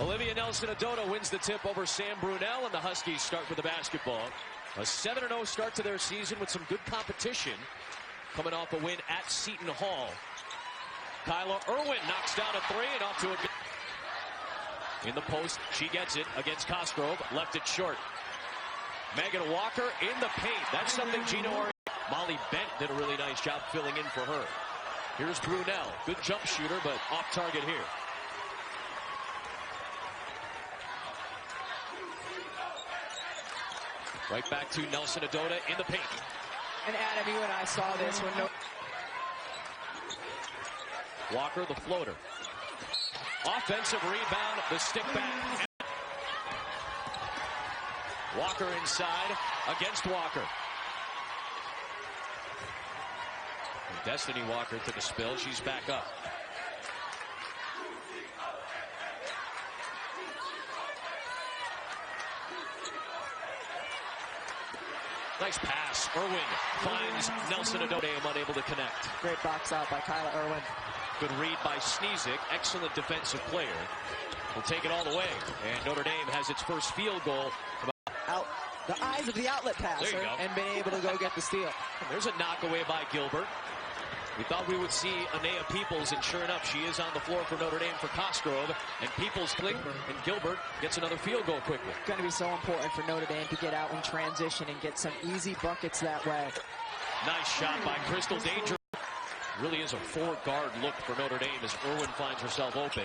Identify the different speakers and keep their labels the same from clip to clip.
Speaker 1: Olivia Nelson-Ododa wins the tip over Sam Brunel, and the Huskies start with the basketball. A 7-0 start to their season with some good competition, coming off a win at Seton Hall. Kyla Irwin knocks down a three and off to a good. In the post, she gets it against Cosgrove, left it short. Megan Walker in the paint. That's something Molly Bent did a really nice job filling in for her. Here's Brunel, good jump shooter, but off target here. Right back to Nelson-Ododa in the paint.
Speaker 2: And Adam, you and I saw this when
Speaker 1: Walker, the floater. Offensive rebound, the stick back. Walker inside against Walker. And Destiny Walker took a spill. She's back up. Nice pass. Irwin finds Nelson-Ododa, unable to connect.
Speaker 2: Great box out by Kyla Irwin.
Speaker 1: Good read by Sneezik, excellent defensive player. Will take it all the way, and Notre Dame has its first field goal.
Speaker 2: Out the eyes of the outlet passer and been able to go get the steal.
Speaker 1: There's a knock away by Gilbert. We thought we would see Anea Peoples, and sure enough, she is on the floor for Notre Dame for Cosgrove. And Peoples click, and Gilbert gets another field goal quickly.
Speaker 2: It's going to be so important for Notre Dame to get out in transition and get some easy buckets that way.
Speaker 1: Nice shot by Crystal Danger. Really is a four-guard look for Notre Dame as Irwin finds herself open.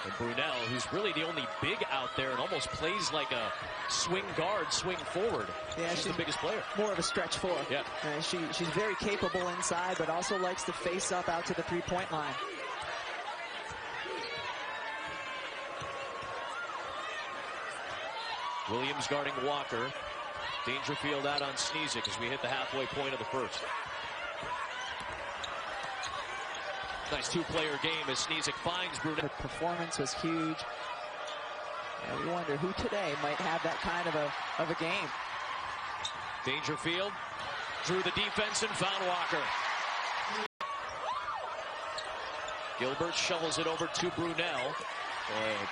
Speaker 1: And Brunel, who's really the only big out there and almost plays like a swing guard, swing forward. Yeah, she's the biggest player.
Speaker 2: More of a stretch four.
Speaker 1: Yeah.
Speaker 2: She's very capable inside, but also likes to face up out to the three-point line.
Speaker 1: Williams guarding Walker. Dangerfield out on Sneezik as we hit the halfway point of the first. Nice two-player game as Sneezik finds Brunel.
Speaker 2: The performance was huge. And we wonder who today might have that kind of a game.
Speaker 1: Dangerfield drew the defense and found Walker. Gilbert shovels it over to Brunel.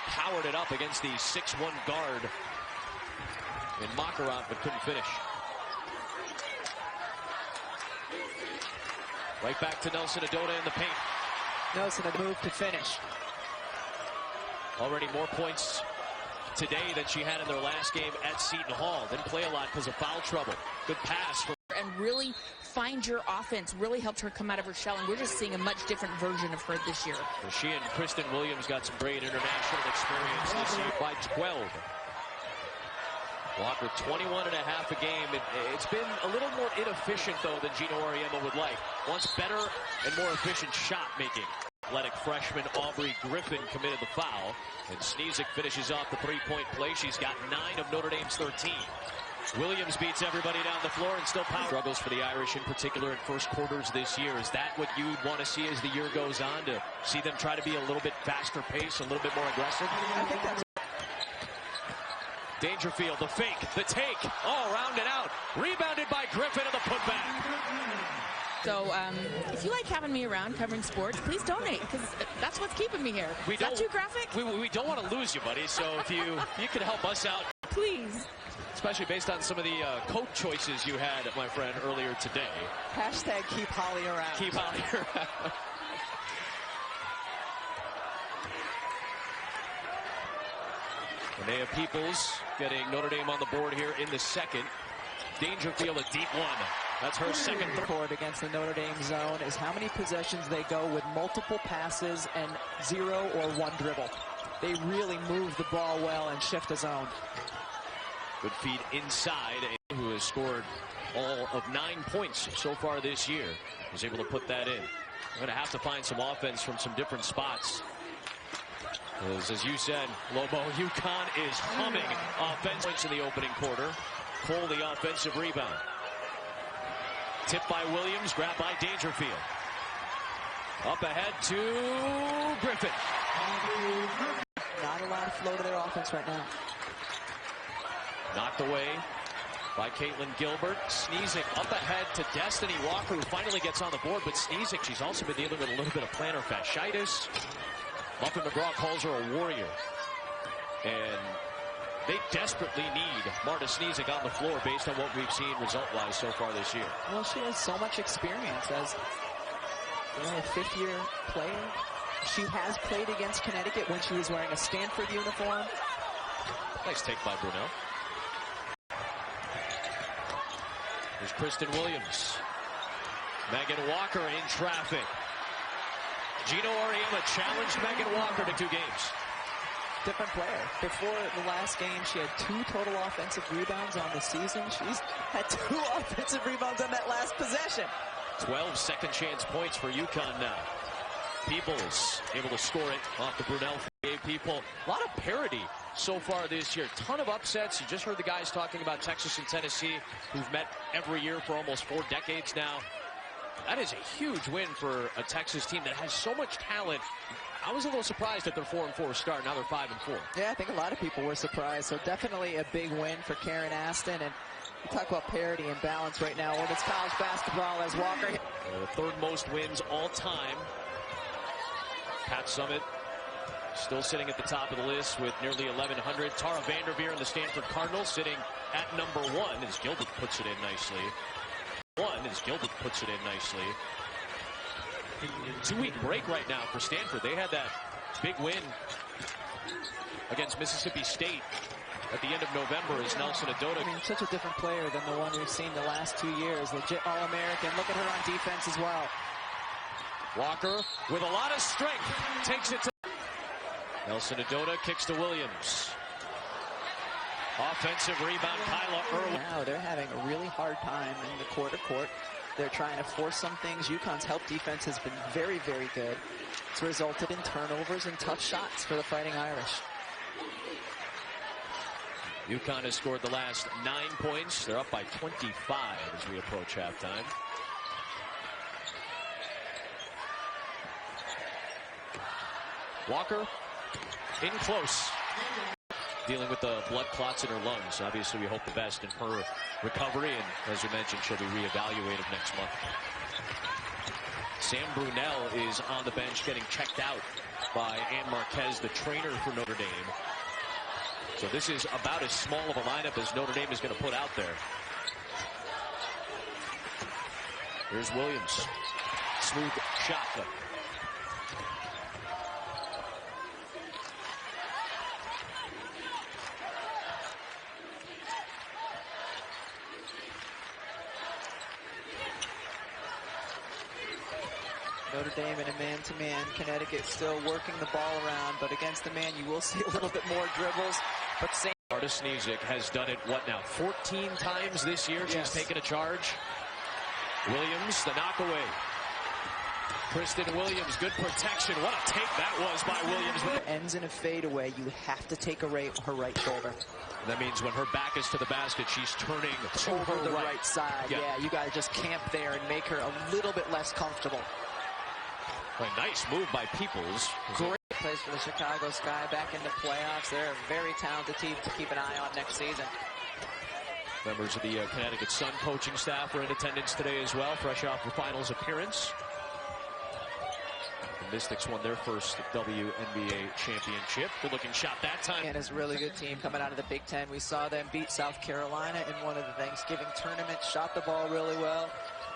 Speaker 1: Powered it up against the 6'1" guard in Makarov, but couldn't finish. Right back to Nelson-Ododa in the paint.
Speaker 2: Nelson had moved to finish.
Speaker 1: Already more points today than she had in their last game at Seton Hall. Didn't play a lot because of foul trouble. Good pass.
Speaker 3: And really find your offense, really helped her come out of her shell, and we're just seeing a much different version of her this year.
Speaker 1: Well, she and Kristen Williams got some great international experience this year by 12. Walker 21.5 a game. It's been a little more inefficient, though, than Gino Auriemma would like. Wants better and more efficient shot making. Athletic freshman Aubrey Griffin committed the foul, and Sneezik finishes off the three-point play. She's got 9 of Notre Dame's 13. Williams beats everybody down the floor and still power. Struggles for the Irish in particular in first quarters this year. Is that what you'd want to see as the year goes on, to see them try to be a little bit faster pace, a little bit more aggressive?
Speaker 2: I think that's
Speaker 1: Dangerfield, the fake, the take, all rounded out. Rebounded by Griffin and the putback.
Speaker 3: So if you like having me around covering sports, please donate, because that's what's keeping me here. Is that too graphic?
Speaker 1: We don't want to lose you, buddy, so if you could help us out.
Speaker 3: Please.
Speaker 1: Especially based on some of the coat choices you had, my friend, earlier today.
Speaker 2: Hashtag keep Holly around.
Speaker 1: Keep Holly around. Anea Peoples getting Notre Dame on the board here in the second. Dangerfield, a deep one. That's her second.
Speaker 2: Record against the Notre Dame zone is how many possessions they go with multiple passes and 0 or 1 dribble. They really move the ball well and shift the zone.
Speaker 1: Good feed inside, who has scored all of 9 points so far this year. Was able to put that in. We're going to have to find some offense from some different spots. As you said, Lobo, UConn is humming offense in the opening quarter. Cole, the offensive rebound. Tipped by Williams, grabbed by Dangerfield. Up ahead to Griffin.
Speaker 2: Not a lot of flow to their offense right now.
Speaker 1: Knocked away by Caitlin Gilbert. Sneezik up ahead to Destiny Walker, who finally gets on the board. But Sneezik, she's also been dealing with a little bit of plantar fasciitis. Muffin McGraw calls her a warrior. And they desperately need Marta Sneezik on the floor based on what we've seen result-wise so far this year.
Speaker 2: Well, she has so much experience as a fifth-year player. She has played against Connecticut when she was wearing a Stanford uniform.
Speaker 1: Nice take by Brunel. There's Kristen Williams. Megan Walker in traffic. Gino Auriemma challenged Megan Walker to 2 games.
Speaker 2: Different player. Before the last game, she had 2 total offensive rebounds on the season. She's had 2 offensive rebounds on that last possession.
Speaker 1: 12 second chance points for UConn now. Peoples able to score it off the Brunel. People. A lot of parity so far this year. Ton of upsets. You just heard the guys talking about Texas and Tennessee, who've met every year for almost 4 decades now. That is a huge win for a Texas team that has so much talent. I was a little surprised at their 4-4 start. Now they're 5-4.
Speaker 2: Yeah, I think a lot of people were surprised. So definitely a big win for Karen Aston. And we talk about parity and balance right now. Women's college basketball as Walker.
Speaker 1: The 3rd most wins all time. Pat Summitt still sitting at the top of the list with nearly 1,100. Tara Vanderveer and the Stanford Cardinals sitting at number 1 as Gilbert puts it in nicely. 2-week break right now for Stanford. They had that big win against Mississippi State at the end of November as Nelson Adota.
Speaker 2: I mean, such a different player than the one we've seen the last 2 years. Legit All-American. Look at her on defense as well.
Speaker 1: Walker with a lot of strength takes it to Nelson Adota, kicks to Williams. Offensive rebound, Kyla Irwin.
Speaker 2: Now they're having a really hard time in the quarter court. They're trying to force some things. UConn's help defense has been very, very good. It's resulted in turnovers and tough shots for the Fighting Irish.
Speaker 1: UConn has scored the last 9 points. They're up by 25 as we approach halftime. Walker in close. Dealing with the blood clots in her lungs. Obviously, we hope the best in her recovery. And as we mentioned, she'll be reevaluated next month. Sam Brunel is on the bench getting checked out by Ann Marquez, the trainer for Notre Dame. So this is about as small of a lineup as Notre Dame is going to put out there. Here's Williams. Smooth shot.
Speaker 2: Notre Dame in a man-to-man. Connecticut still working the ball around, but against the man, you will see a little bit more dribbles. But
Speaker 1: Marta Sneezik has done it, what now, 14 times this year? She's taken a charge. Williams, the knockaway. Kristen Williams, good protection. What a take that was by Williams.
Speaker 2: Ends in a fadeaway. You have to take her right shoulder.
Speaker 1: That means when her back is to the basket, she's turning to
Speaker 2: over the
Speaker 1: right.
Speaker 2: right side. Yeah, you got to just camp there and make her a little bit less comfortable.
Speaker 1: A nice move by Peoples.
Speaker 2: Great place for the Chicago Sky back into playoffs. They're a very talented team to keep an eye on next season.
Speaker 1: Members of the Connecticut Sun coaching staff were in attendance today as well, fresh off the finals appearance. The Mystics won their first WNBA championship. Good looking shot that time.
Speaker 2: And it's a really good team coming out of the Big Ten. We saw them beat South Carolina in one of the Thanksgiving tournaments, shot the ball really well.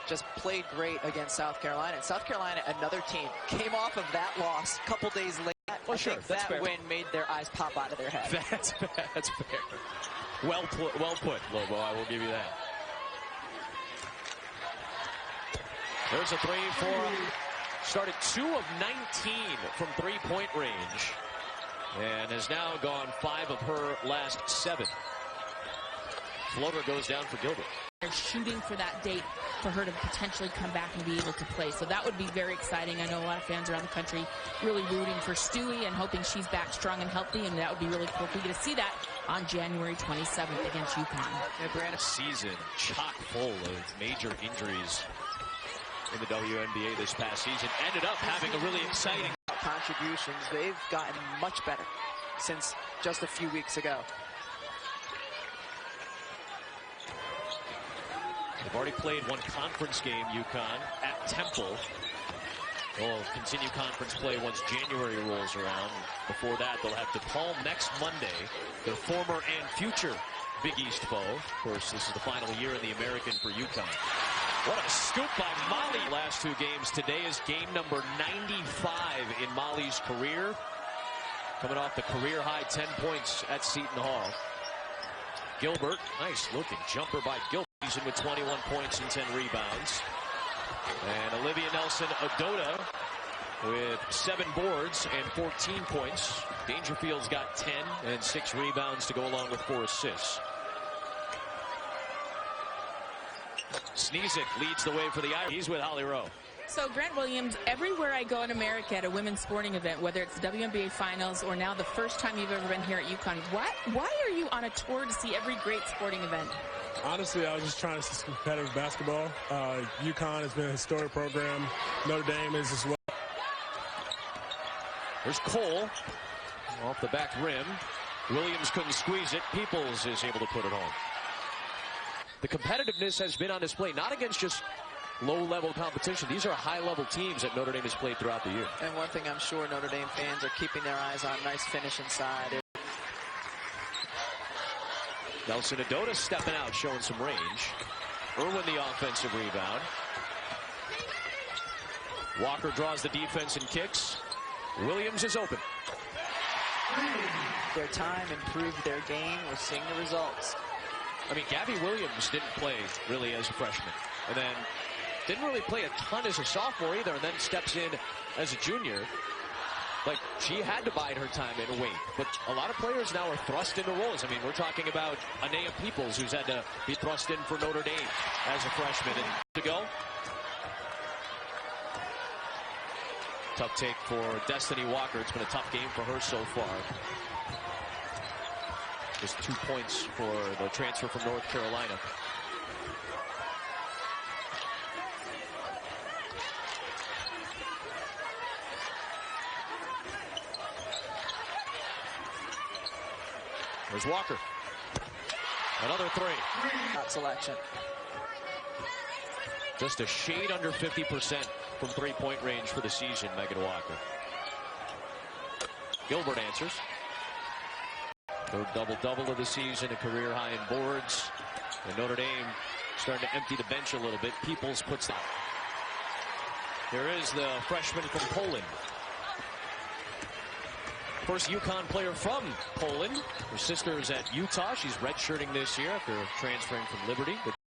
Speaker 2: Just played great against South Carolina. And South Carolina, another team, came off of that loss a couple days later.
Speaker 1: Well, sure,
Speaker 2: that win made their eyes pop out of their head.
Speaker 1: That's fair. Well put, Lobo. I will give you that. There's a 3 for him. Started 2 of 19 from three-point range. And has now gone 5 of her last 7. Floater goes down for Gilbert.
Speaker 3: They're shooting for that date for her to potentially come back and be able to play. So that would be very exciting. I know a lot of fans around the country really rooting for Stewie and hoping she's back strong and healthy, and that would be really cool if we get to see that on January 27th against UConn.
Speaker 1: Season chock full of major injuries in the WNBA this past season. Ended up having a really exciting
Speaker 2: contributions. They've gotten much better since just a few weeks ago.
Speaker 1: They've already played one conference game, UConn, at Temple. They'll continue conference play once January rolls around. Before that, they'll have DePaul next Monday, their former and future Big East foe. Of course, this is the final year in the American for UConn. What a scoop by Molly. Last two games today is game number 95 in Molly's career. Coming off the career high 10 points at Seton Hall. Gilbert, nice looking jumper by Gilbert. He's in with 21 points and 10 rebounds. And Olivia Nelson-Ododa with 7 boards and 14 points. Dangerfield's got 10 and 6 rebounds to go along with 4 assists. Sneezik leads the way for the Irish. He's with Holly Rowe.
Speaker 3: So Grant Williams, everywhere I go in America at a women's sporting event, whether it's the WNBA finals or now the first time you've ever been here at UConn, why are you on a tour to see every great sporting event?
Speaker 4: Honestly, I was just trying to see some competitive basketball. UConn has been a historic program. Notre Dame is as well.
Speaker 1: There's Cole off the back rim. Williams couldn't squeeze it. Peoples is able to put it home. The competitiveness has been on display, not against just low-level competition. These are high-level teams that Notre Dame has played throughout the year.
Speaker 2: And one thing I'm sure Notre Dame fans are keeping their eyes on, nice finish inside.
Speaker 1: Nelson-Ododa stepping out, showing some range. Irwin the offensive rebound. Walker draws the defense and kicks. Williams is open.
Speaker 2: Their time improved their game. We're seeing the results.
Speaker 1: I mean, Gabby Williams didn't play really as a freshman. And then didn't really play a ton as a sophomore either, and then steps in as a junior. Like, she had to bide her time and wait. But a lot of players now are thrust into roles. I mean, we're talking about Anea Peoples, who's had to be thrust in for Notre Dame as a freshman. And to go. Tough take for Destiny Walker. It's been a tough game for her so far. Just 2 points for the transfer from North Carolina. There's Walker. Another 3.
Speaker 2: Not selection.
Speaker 1: Just a shade under 50% from three-point range for the season, Megan Walker. Gilbert answers. Third double-double of the season, a career high in boards. And Notre Dame starting to empty the bench a little bit. Peoples puts that. Here is the freshman from Poland. First UConn player from Poland. Her sister is at Utah. She's redshirting this year after transferring from Liberty.